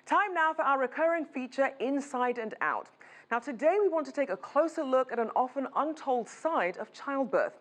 Time now for our recurring feature, Inside and Out. Now today we want to take a closer look at an often untold side of childbirth.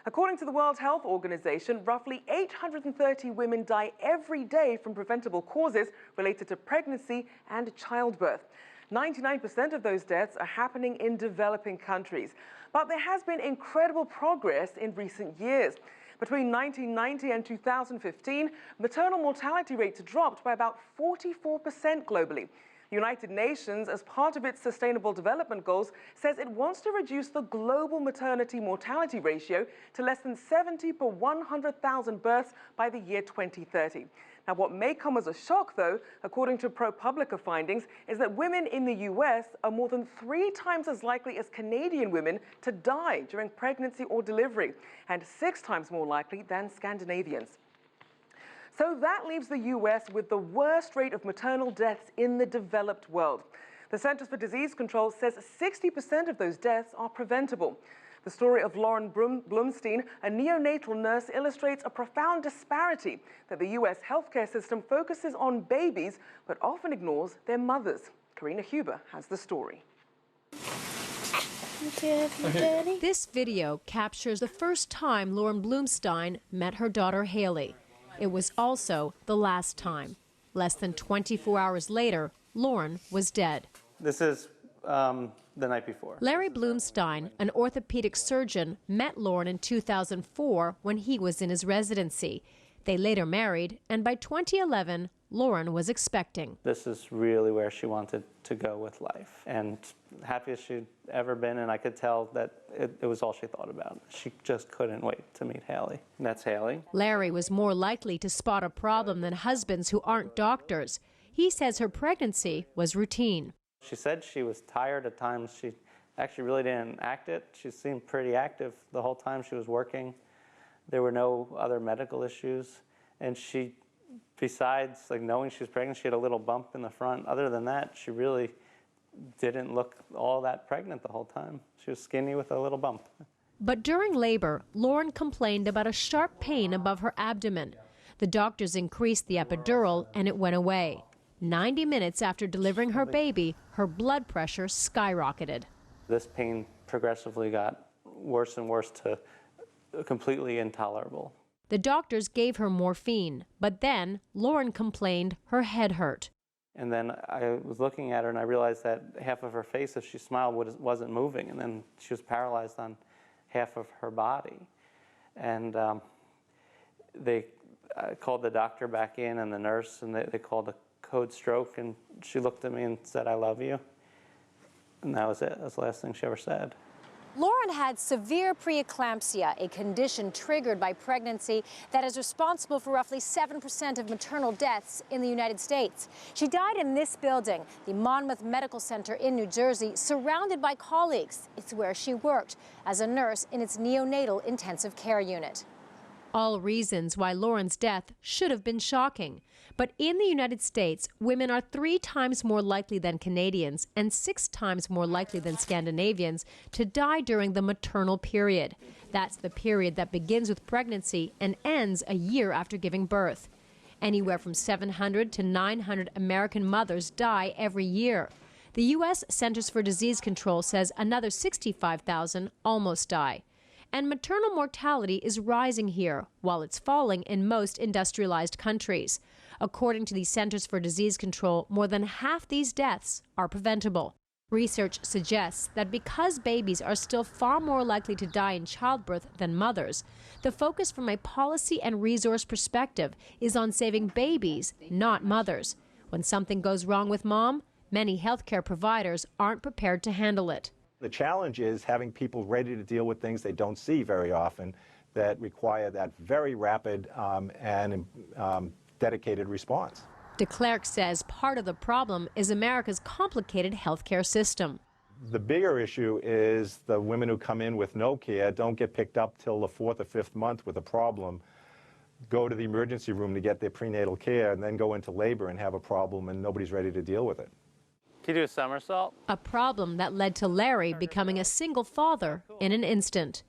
According to the World Health Organization, roughly 830 women die every day from preventable causes related to pregnancy and childbirth. 99% of those deaths are happening in developing countries. But there has been incredible progress in recent years. Between 1990 and 2015, maternal mortality rates dropped by about 44% globally. The United Nations, as part of its Sustainable Development Goals, says it wants to reduce the global maternity mortality ratio to less than 70 per 100,000 births by the year 2030. Now, what may come as a shock, though, according to ProPublica findings, is that women in the US are more than 3 times as likely as Canadian women to die during pregnancy or delivery, and 6 times more likely than Scandinavians. So that leaves the US with the worst rate of maternal deaths in the developed world. The Centers for Disease Control says 60% of those deaths are preventable. The story of Lauren Blumstein, a neonatal nurse, illustrates a profound disparity that the US healthcare system focuses on babies but often ignores their mothers. Karina has the story. This video captures the first time Lauren Blumstein met her daughter Haley. It was also the last time. Less than 24 hours later, Lauren was dead. This is the night before. Larry Blumstein, an orthopedic surgeon, met Lauren in 2004 when he was in his residency. They later married, and by 2011, Lauren was expecting. This is really where she wanted to go with life, and happiest she'd ever been, and I could tell that it was all she thought about. She just couldn't wait to meet Haley. And that's Haley. Larry was more likely to spot a problem than husbands who aren't doctors. He says her pregnancy was routine. She said she was tired at times. She actually really didn't act it. She seemed pretty active the whole time she was working. There were no other medical issues, and she, besides knowing she was pregnant, she had a little bump in the front. Other than that, she really didn't look all that pregnant the whole time. She was skinny with a little bump. But during labor, Lauren complained about a sharp pain above her abdomen. The doctors increased the epidural and it went away. 90 minutes after delivering her baby, her blood pressure skyrocketed. This pain progressively got worse and worse to completely intolerable. The doctors gave her morphine, but then Lauren complained her head hurt. And then I was looking at her and I realized that half of her face, if she smiled, wasn't moving. And then she was paralyzed on half of her body. And they called the doctor back in and the nurse, and they called a code stroke, and she looked at me and said, "I love you." And that was it. That's the last thing she ever said. Lauren had severe preeclampsia, a condition triggered by pregnancy that is responsible for roughly 7% of maternal deaths in the United States. She died in this building, the Monmouth Medical Center in New Jersey, surrounded by colleagues. It's where she worked as a nurse in its neonatal intensive care unit. All reasons why Lauren's death should have been shocking. But in the United States, women are 3 times more likely than Canadians and 6 times more likely than Scandinavians to die during the maternal period. That's the period that begins with pregnancy and ends a year after giving birth. Anywhere from 700 to 900 American mothers die every year. The U.S. Centers for Disease Control says another 65,000 almost die. And maternal mortality is rising here, while it's falling in most industrialized countries. According to the Centers for Disease Control, more than half these deaths are preventable. Research suggests that because babies are still far more likely to die in childbirth than mothers, the focus from a policy and resource perspective is on saving babies, not mothers. When something goes wrong with mom, many healthcare providers aren't prepared to handle it. The challenge is having people ready to deal with things they don't see very often that require that very rapid and dedicated response. De Klerk says part of the problem is America's complicated healthcare system. The bigger issue is the women who come in with no care don't get picked up till the 4th or 5th month with a problem, go to the emergency room to get their prenatal care, and then go into labor and have a problem, and nobody's ready to deal with it. Can you do a somersault? A problem that led to Larry becoming a single father in an instant.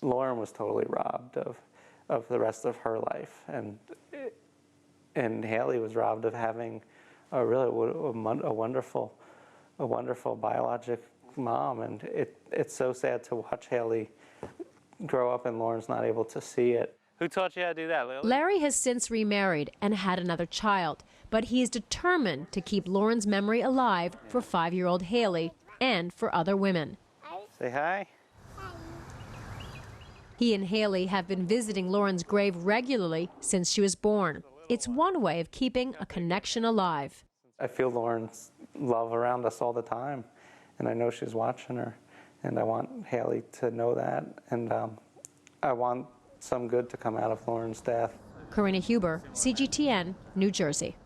Lauren was totally robbed of the rest of her life, and Haley was robbed of having really a wonderful biologic mom, and it's so sad to watch Haley grow up and Lauren's not able to see it. Who taught you how to do that, Lily? Larry has since remarried and had another child, but he is determined to keep Lauren's memory alive for 5-year-old Haley and for other women. Say hi. He and Haley have been visiting Lauren's grave regularly since she was born. It's one way of keeping a connection alive. I feel Lauren's love around us all the time, and I know she's watching her, and I want Haley to know that, and I want some good to come out of Lauren's death. Karina Huber, CGTN, New Jersey.